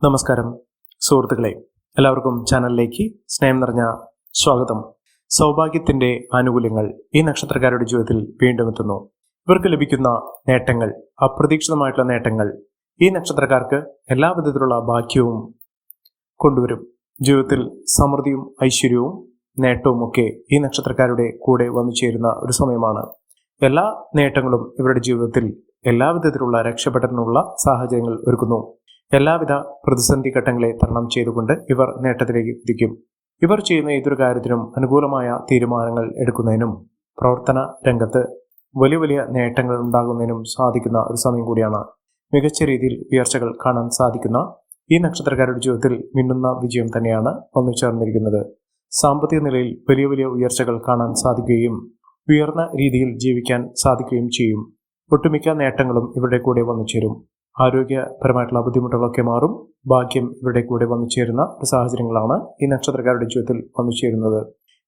നമസ്കാരം സുഹൃത്തുക്കളെ, എല്ലാവർക്കും ചാനലിലേക്ക് സ്നേഹം നിറഞ്ഞ സ്വാഗതം. സൗഭാഗ്യത്തിന്റെ ആനുകൂല്യങ്ങൾ ഈ നക്ഷത്രക്കാരുടെ ജീവിതത്തിൽ വീണ്ടും എത്തുന്നു. ഇവർക്ക് ലഭിക്കുന്ന നേട്ടങ്ങൾ, അപ്രതീക്ഷിതമായിട്ടുള്ള നേട്ടങ്ങൾ ഈ നക്ഷത്രക്കാർക്ക് എല്ലാ വിധത്തിലുള്ള ഭാഗ്യവും കൊണ്ടുവരും. ജീവിതത്തിൽ സമൃദ്ധിയും ഐശ്വര്യവും നേട്ടവും ഒക്കെ ഈ നക്ഷത്രക്കാരുടെ കൂടെ വന്നു ചേരുന്ന ഒരു സമയമാണ്. എല്ലാ നേട്ടങ്ങളും ഇവരുടെ ജീവിതത്തിൽ എല്ലാവിധത്തിലുള്ള രക്ഷപ്പെടാനുള്ള സാഹചര്യങ്ങൾ ഒരുക്കുന്നു. എല്ലാവിധ പ്രതിസന്ധി ഘട്ടങ്ങളെ തരണം ചെയ്തുകൊണ്ട് ഇവർ നേട്ടത്തിലേക്ക് കുതിക്കും. ഇവർ ചെയ്യുന്ന ഏതൊരു കാര്യത്തിനും അനുകൂലമായ തീരുമാനങ്ങൾ എടുക്കുന്നതിനും പ്രവർത്തന രംഗത്ത് വലിയ വലിയ നേട്ടങ്ങൾ ഉണ്ടാകുന്നതിനും സാധിക്കുന്ന ഒരു സമയം കൂടിയാണ്. മികച്ച രീതിയിൽ ഉയർച്ചകൾ കാണാൻ സാധിക്കുന്ന ഈ നക്ഷത്രക്കാരുടെ ജീവിതത്തിൽ മിന്നുന്ന വിജയം തന്നെയാണ് വന്നു ചേർന്നിരിക്കുന്നത്. സാമ്പത്തിക നിലയിൽ വലിയ വലിയ ഉയർച്ചകൾ കാണാൻ സാധിക്കുകയും ഉയർന്ന രീതിയിൽ ജീവിക്കാൻ സാധിക്കുകയും ചെയ്യും. ഒട്ടുമിക്ക നേട്ടങ്ങളും ഇവരുടെ കൂടെ വന്നു ചേരും. ആരോഗ്യപരമായിട്ടുള്ള ബുദ്ധിമുട്ടുകളൊക്കെ മാറും. ഭാഗ്യം ഇവരുടെ കൂടെ വന്നു ചേരുന്ന സാഹചര്യങ്ങളാണ് ഈ നക്ഷത്രക്കാരുടെ ജീവിതത്തിൽ വന്നു ചേരുന്നത്.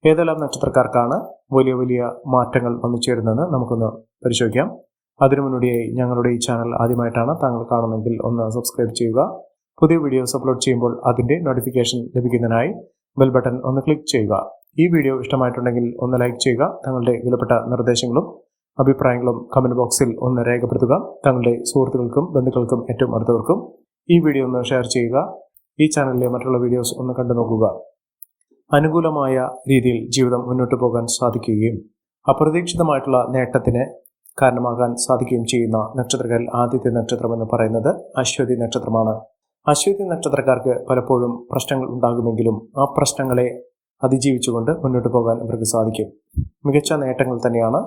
ഏതെല്ലാം നക്ഷത്രക്കാർക്കാണ് വലിയ വലിയ മാറ്റങ്ങൾ വന്നു ചേരുന്നതെന്ന് നമുക്കൊന്ന് പരിശോധിക്കാം. അതിനു മുന്നോടിയായി ഞങ്ങളുടെ ഈ ചാനൽ ആദ്യമായിട്ടാണ് താങ്കൾ കാണുന്നതെങ്കിൽ ഒന്ന് സബ്സ്ക്രൈബ് ചെയ്യുക. പുതിയ വീഡിയോസ് അപ്ലോഡ് ചെയ്യുമ്പോൾ അതിൻ്റെ നോട്ടിഫിക്കേഷൻ ലഭിക്കുന്നതിനായി ബെൽ ബട്ടൺ ഒന്ന് ക്ലിക്ക് ചെയ്യുക. ഈ വീഡിയോ ഇഷ്ടമായിട്ടുണ്ടെങ്കിൽ ഒന്ന് ലൈക്ക് ചെയ്യുക. തങ്ങളുടെ വിലപ്പെട്ട നിർദ്ദേശങ്ങളും അഭിപ്രായങ്ങളും കമന്റ് ബോക്സിൽ ഒന്ന് രേഖപ്പെടുത്തുക. തങ്ങളുടെ സുഹൃത്തുക്കൾക്കും ബന്ധുക്കൾക്കും ഏറ്റവും അടുത്തവർക്കും ഈ വീഡിയോ ഒന്ന് ഷെയർ ചെയ്യുക. ഈ ചാനലിലെ മറ്റുള്ള വീഡിയോസ് ഒന്ന് കണ്ടു നോക്കുക. അനുകൂലമായ രീതിയിൽ ജീവിതം മുന്നോട്ട് പോകാൻ സാധിക്കുകയും അപ്രതീക്ഷിതമായിട്ടുള്ള നേട്ടത്തിന് കാരണമാകാൻ സാധിക്കുകയും ചെയ്യുന്ന നക്ഷത്രക്കാരിൽ ആദ്യത്തെ നക്ഷത്രം എന്ന് പറയുന്നത് അശ്വതി നക്ഷത്രമാണ്. അശ്വതി നക്ഷത്രക്കാർക്ക് പലപ്പോഴും പ്രശ്നങ്ങൾ ഉണ്ടാകുമെങ്കിലും ആ പ്രശ്നങ്ങളെ അതിജീവിച്ചുകൊണ്ട് മുന്നോട്ട് പോകാൻ ഇവർക്ക് സാധിക്കും. മികച്ച നേട്ടങ്ങൾ തന്നെയാണ്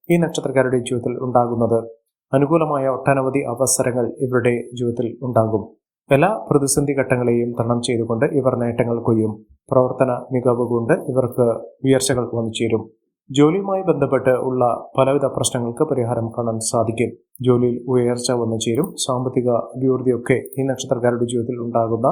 ഈ നക്ഷത്രക്കാരുടെ ജീവിതത്തിൽ ഉണ്ടാകുന്നത്. അനുകൂലമായ ഒട്ടനവധി അവസരങ്ങൾ ഇവരുടെ ജീവിതത്തിൽ ഉണ്ടാകും. എല്ലാ പ്രതിസന്ധി ഘട്ടങ്ങളെയും തരണം ചെയ്തുകൊണ്ട് ഇവർ നേട്ടങ്ങൾ കൊയ്യും. പ്രവർത്തന മികവ് കൊണ്ട് ഇവർക്ക് ഉയർച്ചകൾ വന്നു ചേരും. ജോലിയുമായി ബന്ധപ്പെട്ട് ഉള്ള പലവിധ പ്രശ്നങ്ങൾക്ക് പരിഹാരം കാണാൻ സാധിക്കും. ജോലിയിൽ ഉയർച്ച വന്നു ചേരും. സാമ്പത്തിക അഭിവൃദ്ധിയൊക്കെ ഈ നക്ഷത്രക്കാരുടെ ജീവിതത്തിൽ ഉണ്ടാകുന്ന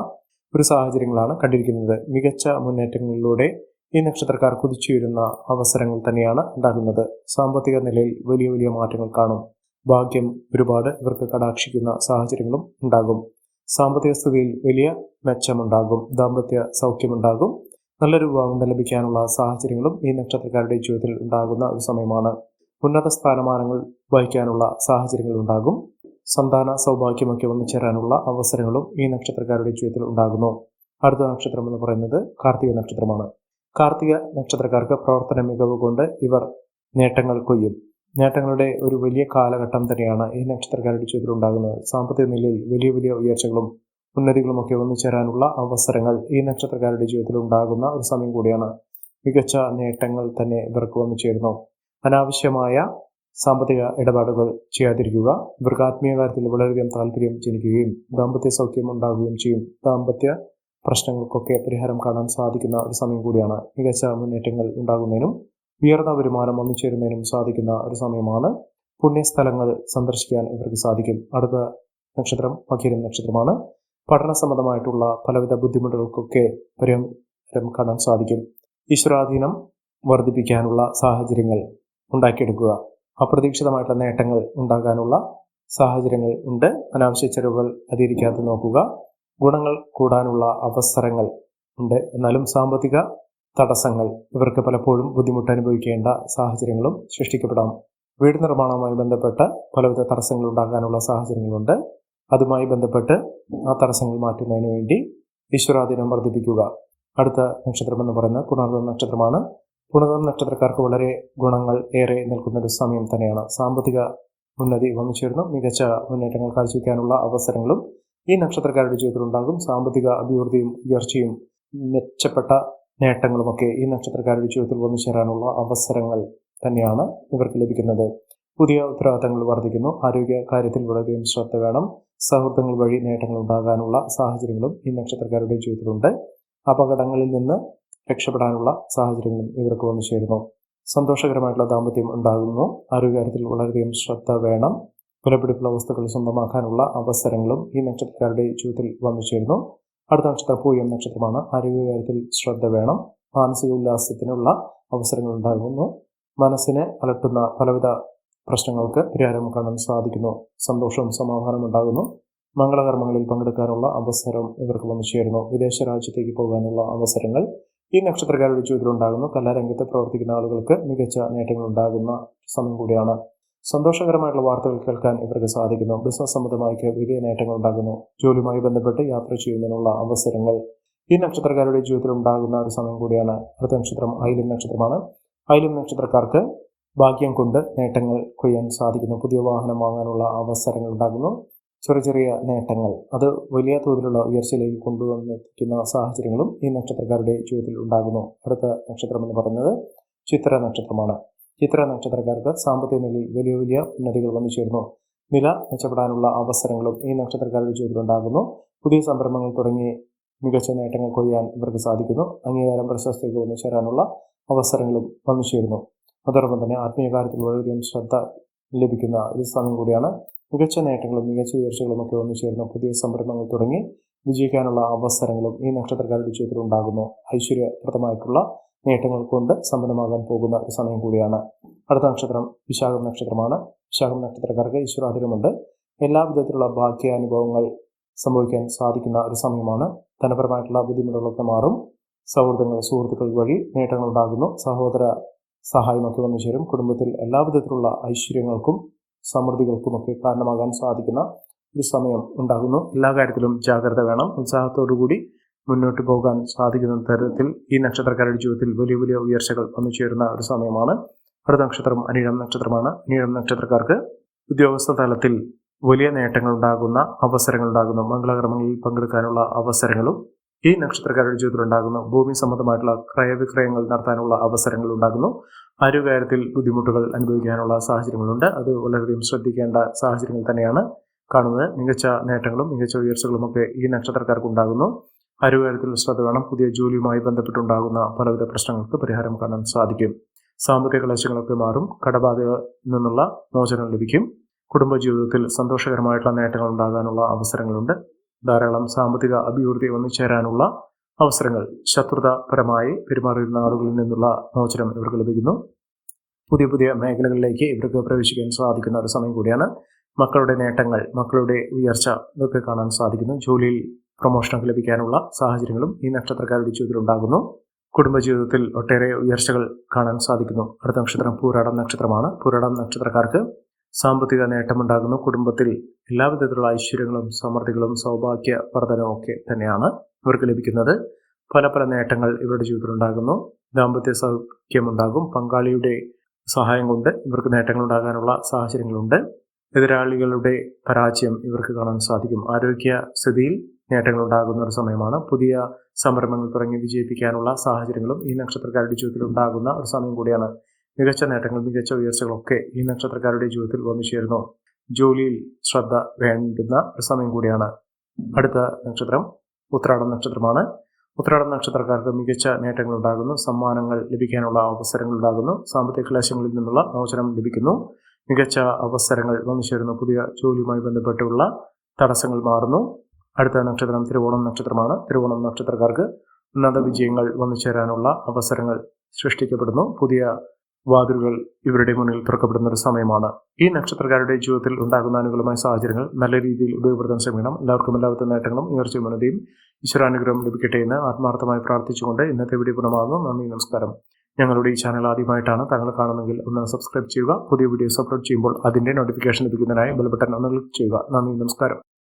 ഒരു സാഹചര്യങ്ങളാണ് കണ്ടിരിക്കുന്നത്. മികച്ച മുന്നേറ്റങ്ങളിലൂടെ ഈ നക്ഷത്രക്കാർ കുതിച്ചുയരുന്ന അവസരങ്ങൾ തന്നെയാണ് ഉണ്ടാകുന്നത്. സാമ്പത്തിക നിലയിൽ വലിയ വലിയ മാറ്റങ്ങൾ കാണും. ഭാഗ്യം ഒരുപാട് ഇവർക്ക് കടാക്ഷിക്കുന്ന സാഹചര്യങ്ങളും ഉണ്ടാകും. സാമ്പത്തിക സ്ഥിതിയിൽ വലിയ മെച്ചമുണ്ടാകും. ദാമ്പത്യ സൗഖ്യമുണ്ടാകും. നല്ലൊരു വിവാഹം ലഭിക്കാനുള്ള സാഹചര്യങ്ങളും ഈ നക്ഷത്രക്കാരുടെ ജീവിതത്തിൽ ഉണ്ടാകുന്ന ഒരു സമയമാണ്. ഉന്നത സ്ഥാനമാനങ്ങൾ വഹിക്കാനുള്ള സാഹചര്യങ്ങൾ ഉണ്ടാകും. സന്താന സൗഭാഗ്യമൊക്കെ വന്നു ചേരാനുള്ള അവസരങ്ങളും ഈ നക്ഷത്രക്കാരുടെ ജീവിതത്തിൽ ഉണ്ടാകുന്നു. അടുത്ത നക്ഷത്രം എന്ന് പറയുന്നത് കാർത്തിക നക്ഷത്രമാണ്. കാർത്തിക നക്ഷത്രക്കാർക്ക് പ്രവർത്തന മികവ് കൊണ്ട് ഇവർ നേട്ടങ്ങൾ കൊയ്യും. നേട്ടങ്ങളുടെ ഒരു വലിയ കാലഘട്ടം തന്നെയാണ് ഈ നക്ഷത്രക്കാരുടെ ജീവിതത്തിൽ ഉണ്ടാകുന്നത്. സാമ്പത്തിക നിലയിൽ വലിയ വലിയ ഉയർച്ചകളും ഉന്നതികളും ഒക്കെ വന്നു ചേരാനുള്ള അവസരങ്ങൾ ഈ നക്ഷത്രക്കാരുടെ ജീവിതത്തിൽ ഉണ്ടാകുന്ന ഒരു സമയം കൂടിയാണ്. മികച്ച നേട്ടങ്ങൾ തന്നെ ഇവർക്ക് വന്നു ചേരുന്നു. അനാവശ്യമായ സാമ്പത്തിക ഇടപാടുകൾ ചെയ്യാതിരിക്കുക. ഇവർക്ക് ആത്മീയ കാര്യത്തിൽ വളരെയധികം താല്പര്യം ജനിക്കുകയും ദാമ്പത്യ സൗഖ്യം ഉണ്ടാകുകയും ചെയ്യും. ദാമ്പത്യ പ്രശ്നങ്ങൾക്കൊക്കെ പരിഹാരം കാണാൻ സാധിക്കുന്ന ഒരു സമയം കൂടിയാണ്. മികച്ച മുന്നേറ്റങ്ങൾ ഉണ്ടാകുന്നതിനും ഉയർന്ന വരുമാനം വന്നു ചേരുന്നതിനും സാധിക്കുന്ന ഒരു സമയമാണ്. പുണ്യസ്ഥലങ്ങൾ സന്ദർശിക്കാൻ ഇവർക്ക് സാധിക്കും. അടുത്ത നക്ഷത്രം മകീരം നക്ഷത്രമാണ്. പഠന സംബന്ധമായിട്ടുള്ള പലവിധ ബുദ്ധിമുട്ടുകൾക്കൊക്കെ പരിഹാരം കാണാൻ സാധിക്കും. ഈശ്വരാധീനം വർദ്ധിപ്പിക്കാനുള്ള സാഹചര്യങ്ങൾ ഉണ്ടാക്കിയെടുക്കുക. അപ്രതീക്ഷിതമായിട്ടുള്ള നേട്ടങ്ങൾ ഉണ്ടാകാനുള്ള സാഹചര്യങ്ങൾ ഉണ്ട്. അനാവശ്യ ചെലവുകൾ അതിരിക്കാതെ നോക്കുക. ഗുണങ്ങൾ കൂടാനുള്ള അവസരങ്ങൾ ഉണ്ട്. എന്നാലും സാമ്പത്തിക തടസ്സങ്ങൾ ഇവർക്ക് പലപ്പോഴും ബുദ്ധിമുട്ട് അനുഭവിക്കേണ്ട സാഹചര്യങ്ങളും സൃഷ്ടിക്കപ്പെടാം. വീട് നിർമ്മാണവുമായി ബന്ധപ്പെട്ട് പലവിധ തടസ്സങ്ങൾ ഉണ്ടാകാനുള്ള സാഹചര്യങ്ങളുണ്ട്. അതുമായി ബന്ധപ്പെട്ട് ആ തടസ്സങ്ങൾ മാറ്റുന്നതിന് വേണ്ടി ഈശ്വരാധീനം വർദ്ധിപ്പിക്കുക. അടുത്ത നക്ഷത്രം എന്ന് പറയുന്നത് പുണർദം നക്ഷത്രമാണ്. പുണർദം നക്ഷത്രക്കാർക്ക് വളരെ ഗുണങ്ങൾ ഏറെ നിൽക്കുന്ന ഒരു സമയം തന്നെയാണ്. സാമ്പത്തിക ഉന്നതി വന്നു ചേർന്നു. മികച്ച മുന്നേറ്റങ്ങൾ കാഴ്ചവെക്കാനുള്ള അവസരങ്ങളും ഈ നക്ഷത്രക്കാരുടെ ജീവിതത്തിൽ ഉണ്ടാകും. സാമ്പത്തിക അഭിവൃദ്ധിയും ഉയർച്ചയും മെച്ചപ്പെട്ട നേട്ടങ്ങളുമൊക്കെ ഈ നക്ഷത്രക്കാരുടെ ജീവിതത്തിൽ വന്നു ചേരാനുള്ള അവസരങ്ങൾ തന്നെയാണ് ഇവർക്ക് ലഭിക്കുന്നത്. പുതിയ ഉത്തരവാദിത്തങ്ങൾ വർദ്ധിക്കുന്നു. ആരോഗ്യ കാര്യത്തിൽ വളരെയധികം ശ്രദ്ധ വേണം. സൗഹൃദങ്ങൾ വഴി നേട്ടങ്ങൾ ഉണ്ടാകാനുള്ള സാഹചര്യങ്ങളും ഈ നക്ഷത്രക്കാരുടെ ജീവിതത്തിലുണ്ട്. അപകടങ്ങളിൽ നിന്ന് രക്ഷപ്പെടാനുള്ള സാഹചര്യങ്ങളും ഇവർക്ക് വന്നു ചേരുന്നു. സന്തോഷകരമായിട്ടുള്ള ദാമ്പത്യം ഉണ്ടാകുന്നു. ആരോഗ്യകാര്യത്തിൽ വളരെയധികം ശ്രദ്ധ വേണം. വിലപിടിപ്പുള്ള വസ്തുക്കൾ സ്വന്തമാക്കാനുള്ള അവസരങ്ങളും ഈ നക്ഷത്രക്കാരുടെ ജീവിതത്തിൽ വന്നു ചേരുന്നു. അടുത്ത നക്ഷത്രം പൂയം നക്ഷത്രമാണ്. ആരോഗ്യകാര്യത്തിൽ ശ്രദ്ധ വേണം. മാനസിക ഉല്ലാസത്തിനുള്ള അവസരങ്ങൾ ഉണ്ടാകുന്നു. മനസ്സിനെ അലട്ടുന്ന പലവിധ പ്രശ്നങ്ങൾക്ക് പരിഹാരം കാണാൻ സാധിക്കുന്നു. സന്തോഷവും സമാധാനവും ഉണ്ടാകുന്നു. മംഗളകർമ്മങ്ങളിൽ പങ്കെടുക്കാനുള്ള അവസരം ഇവർക്ക് വന്നു ചേരുന്നു. വിദേശ രാജ്യത്തേക്ക് പോകാനുള്ള അവസരങ്ങൾ ഈ നക്ഷത്രക്കാരുടെ ജീവിതത്തിലുണ്ടാകുന്നു. കലാരംഗത്ത് പ്രവർത്തിക്കുന്ന ആളുകൾക്ക് മികച്ച നേട്ടങ്ങൾ ഉണ്ടാകുന്ന സമയം കൂടിയാണ്. സന്തോഷകരമായിട്ടുള്ള വാർത്തകൾ കേൾക്കാൻ ഇവർക്ക് സാധിക്കുന്നു. ബിസിനസ് സംബന്ധമായി വലിയ നേട്ടങ്ങൾ ഉണ്ടാകുന്നു. ജോലിയുമായി ബന്ധപ്പെട്ട് യാത്ര ചെയ്യുന്നതിനുള്ള അവസരങ്ങൾ ഈ നക്ഷത്രക്കാരുടെ ജീവിതത്തിൽ ഉണ്ടാകുന്ന ഒരു സമയം കൂടിയാണ്. അടുത്ത നക്ഷത്രം ആയില്യം നക്ഷത്രമാണ്. ആയില്യം നക്ഷത്രക്കാർക്ക് ഭാഗ്യം കൊണ്ട് നേട്ടങ്ങൾ കൊയ്യാൻ സാധിക്കുന്നു. പുതിയ വാഹനം വാങ്ങാനുള്ള അവസരങ്ങൾ ഉണ്ടാകുന്നു. ചെറിയ നേട്ടങ്ങൾ അത് വലിയ തോതിലുള്ള ഉയർച്ചയിലേക്ക് കൊണ്ടുവന്നെത്തിക്കുന്ന സാഹചര്യങ്ങളും ഈ നക്ഷത്രക്കാരുടെ ജീവിതത്തിൽ ഉണ്ടാകുന്നു. അടുത്ത നക്ഷത്രം എന്ന് പറയുന്നത് ചിത്ര നക്ഷത്രമാണ്. ചിത്ര നക്ഷത്രക്കാർക്ക് സാമ്പത്തിക നിലയിൽ വലിയ ഉന്നതികൾ വന്നു ചേരുന്നു. നില മെച്ചപ്പെടാനുള്ള അവസരങ്ങളും ഈ നക്ഷത്രക്കാരുടെ ജീവിതത്തിൽ ഉണ്ടാകുന്നു. പുതിയ സംരംഭങ്ങൾ തുടങ്ങി മികച്ച നേട്ടങ്ങൾ കൊയ്യാൻ ഇവർക്ക് സാധിക്കുന്നു. അംഗീകാരം പ്രശസ്തിക്ക് വന്നു ചേരാനുള്ള അവസരങ്ങളും വന്നു ചേരുന്നു. അതോടൊപ്പം തന്നെ ആത്മീയ കാര്യത്തിൽ വളരെയധികം ശ്രദ്ധ ലഭിക്കുന്ന ഒരു സമയം കൂടിയാണ്. മികച്ച നേട്ടങ്ങളും മികച്ച ഉയർച്ചകളും ഒക്കെ വന്നു ചേരുന്നു. പുതിയ സംരംഭങ്ങൾ തുടങ്ങി വിജയിക്കാനുള്ള അവസരങ്ങളും ഈ നക്ഷത്രക്കാരുടെ ജീവിതത്തിൽ ഉണ്ടാകുന്നു. ഐശ്വര്യപ്രദമായിട്ടുള്ള നേട്ടങ്ങൾ കൊണ്ട് സമ്പന്നമാകാൻ പോകുന്ന ഒരു സമയം കൂടിയാണ്. അടുത്ത നക്ഷത്രം വിശാഖം നക്ഷത്രമാണ്. വിശാഖം നക്ഷത്രക്കാർക്ക് ഈശ്വരാധീനമുണ്ട്. എല്ലാ വിധത്തിലുള്ള ഭാഗ്യാനുഭവങ്ങൾ സംഭവിക്കാൻ സാധിക്കുന്ന ഒരു സമയമാണ്. ധനപരമായിട്ടുള്ള ബുദ്ധിമുട്ടുകളൊക്കെ മാറും. സുഹൃത്തുക്കൾ വഴി നേട്ടങ്ങൾ ഉണ്ടാകുന്നു. സഹോദര സഹായമൊക്കെ വന്നു ചേരും. കുടുംബത്തിൽ എല്ലാവിധത്തിലുള്ള ഐശ്വര്യങ്ങൾക്കും സമൃദ്ധികൾക്കുമൊക്കെ കാരണമാകാൻ സാധിക്കുന്ന ഒരു സമയം ഉണ്ടാകുന്നു. എല്ലാ കാര്യത്തിലും ജാഗ്രത വേണം. ഉത്സാഹത്തോടുകൂടി മുന്നോട്ട് പോകാൻ സാധിക്കുന്ന തരത്തിൽ ഈ നക്ഷത്രക്കാരുടെ ജീവിതത്തിൽ വലിയ ഉയർച്ചകൾ വന്നു ചേരുന്ന ഒരു സമയമാണ്. അടുത്ത നക്ഷത്രം അനിഴം നക്ഷത്രമാണ്. അനിഴം നക്ഷത്രക്കാർക്ക് ഉദ്യോഗസ്ഥ തലത്തിൽ വലിയ നേട്ടങ്ങൾ ഉണ്ടാകുന്ന അവസരങ്ങൾ ഉണ്ടാകുന്നു. മംഗളകർമ്മങ്ങളിൽ പങ്കെടുക്കാനുള്ള അവസരങ്ങളും ഈ നക്ഷത്രക്കാരുടെ ജീവിതത്തിൽ ഉണ്ടാകുന്നു. ഭൂമി സംബന്ധമായിട്ടുള്ള ക്രയവിക്രയങ്ങൾ നടത്താനുള്ള അവസരങ്ങൾ ഉണ്ടാകുന്നു. ആരോഗ്യകാര്യത്തിൽ ബുദ്ധിമുട്ടുകൾ അനുഭവിക്കാനുള്ള സാഹചര്യങ്ങളുണ്ട്. അത് വളരെയധികം ശ്രദ്ധിക്കേണ്ട സാഹചര്യങ്ങൾ തന്നെയാണ് കാണുന്നത്. മികച്ച നേട്ടങ്ങളും മികച്ച ഉയർച്ചകളും ഒക്കെ ഈ നക്ഷത്രക്കാർക്ക് ഉണ്ടാകുന്നു. ആരോഗ്യകാര്യത്തിൽ ശ്രദ്ധ വേണം. പുതിയ ജോലിയുമായി ബന്ധപ്പെട്ടുണ്ടാകുന്ന പലവിധ പ്രശ്നങ്ങൾക്ക് പരിഹാരം കാണാൻ സാധിക്കും. സാമ്പത്തിക ക്ലേശങ്ങളൊക്കെ മാറും. കടബാധയിൽ നിന്നുള്ള മോചനം ലഭിക്കും. കുടുംബജീവിതത്തിൽ സന്തോഷകരമായിട്ടുള്ള നേട്ടങ്ങൾ ഉണ്ടാകാനുള്ള അവസരങ്ങളുണ്ട്. ധാരാളം സാമ്പത്തിക അഭിവൃദ്ധി വന്നു ചേരാനുള്ള അവസരങ്ങൾ. ശത്രുതാപരമായി പെരുമാറിയിരുന്ന ആളുകളിൽ നിന്നുള്ള മോചനം ഇവർക്ക് ലഭിക്കുന്നു. പുതിയ മേഖലകളിലേക്ക് ഇവർക്ക് പ്രവേശിക്കാൻ സാധിക്കുന്ന ഒരു സമയം കൂടിയാണ്. മക്കളുടെ നേട്ടങ്ങൾ, മക്കളുടെ ഉയർച്ച ഇതൊക്കെ കാണാൻ സാധിക്കുന്നു. ജോലിയിൽ പ്രൊമോഷനൊക്കെ ലഭിക്കാനുള്ള സാഹചര്യങ്ങളും ഈ നക്ഷത്രക്കാരുടെ ജീവിതത്തിൽ ഉണ്ടാകുന്നു. കുടുംബജീവിതത്തിൽ ഒട്ടേറെ ഉയർച്ചകൾ കാണാൻ സാധിക്കുന്നു. അടുത്ത നക്ഷത്രം പൂരാടം നക്ഷത്രമാണ്. പൂരാടം നക്ഷത്രക്കാർക്ക് സാമ്പത്തിക നേട്ടമുണ്ടാകുന്നു. കുടുംബത്തിൽ എല്ലാവിധത്തിലുള്ള ഐശ്വര്യങ്ങളും സമൃദ്ധികളും സൗഭാഗ്യവർദ്ധനവും ഒക്കെ തന്നെയാണ് ഇവർക്ക് ലഭിക്കുന്നത്. പല നേട്ടങ്ങൾ ഇവരുടെ ജീവിതത്തിൽ ഉണ്ടാകുന്നു. ദാമ്പത്യ സൗഖ്യമുണ്ടാകും. പങ്കാളിയുടെ സഹായം കൊണ്ട് ഇവർക്ക് നേട്ടങ്ങൾ ഉണ്ടാകാനുള്ള സാഹചര്യങ്ങളുണ്ട്. എതിരാളികളുടെ പരാജയം ഇവർക്ക് കാണാൻ സാധിക്കും. ആരോഗ്യ സ്ഥിതിയിൽ നേട്ടങ്ങൾ ഉണ്ടാകുന്ന ഒരു സമയമാണ്. പുതിയ സംരംഭങ്ങൾ തുടങ്ങി വിജയിപ്പിക്കാനുള്ള സാഹചര്യങ്ങളും ഈ നക്ഷത്രക്കാരുടെ ജീവിതത്തിൽ ഉണ്ടാകുന്ന ഒരു സമയം കൂടിയാണ്. മികച്ച നേട്ടങ്ങൾ മികച്ച ഉയർച്ചകളൊക്കെ ഈ നക്ഷത്രക്കാരുടെ ജീവിതത്തിൽ വന്നു ചേരുന്നു. ജോലിയിൽ ശ്രദ്ധ വേണ്ടുന്ന ഒരു സമയം കൂടിയാണ്. അടുത്ത നക്ഷത്രം ഉത്രാടം നക്ഷത്രമാണ്. ഉത്രാടം നക്ഷത്രക്കാർക്ക് മികച്ച നേട്ടങ്ങൾ ഉണ്ടാകുന്നു. സമ്മാനങ്ങൾ ലഭിക്കാനുള്ള അവസരങ്ങൾ ഉണ്ടാകുന്നു. സാമ്പത്തിക ക്ലേശങ്ങളിൽ നിന്നുള്ള മോചനം ലഭിക്കുന്നു. മികച്ച അവസരങ്ങൾ വന്നു ചേരുന്നു. പുതിയ ജോലിയുമായി ബന്ധപ്പെട്ടുള്ള തടസ്സങ്ങൾ മാറുന്നു. അടുത്ത നക്ഷത്രം തിരുവോണം നക്ഷത്രമാണ്. തിരുവോണം നക്ഷത്രക്കാർക്ക് ഉന്നത വിജയങ്ങൾ വന്നു ചേരാനുള്ള അവസരങ്ങൾ സൃഷ്ടിക്കപ്പെടുന്നു. പുതിയ വാതിലുകൾ ഇവരുടെ മുന്നിൽ തുറക്കപ്പെടുന്ന ഒരു സമയമാണ്. ഈ നക്ഷത്രക്കാരുടെ ജീവിതത്തിൽ ഉണ്ടാകുന്ന അനുകൂലമായ സാഹചര്യങ്ങൾ നല്ല രീതിയിൽ ഉപയോഗപ്പെടുത്താൻ ശ്രമിക്കണം. എല്ലാവർക്കും എല്ലാവിധ നേട്ടങ്ങളും ഉയർച്ചയും ഉന്നതിയും ഈശ്വരാനുഗ്രഹം ലഭിക്കട്ടെ എന്ന് ആത്മാർത്ഥമായി പ്രാർത്ഥിച്ചുകൊണ്ട് ഇന്നത്തെ വീഡിയോ പൂർണ്ണമാകുന്നു. നന്ദി, നമസ്കാരം. ഞങ്ങളുടെ ഈ ചാനൽ ആദ്യമായിട്ടാണ് താങ്കൾ കാണുന്നതെങ്കിൽ ഒന്ന് സബ്സ്ക്രൈബ് ചെയ്യുക. പുതിയ വീഡിയോസ് അപ്ലോഡ് ചെയ്യുമ്പോൾ അതിൻ്റെ നോട്ടിഫിക്കേഷൻ ലഭിക്കുന്നതിനായി ബെൽ ബട്ടൺ ഒന്ന് ക്ലിക്ക് ചെയ്യുക. നന്ദി, നമസ്കാരം.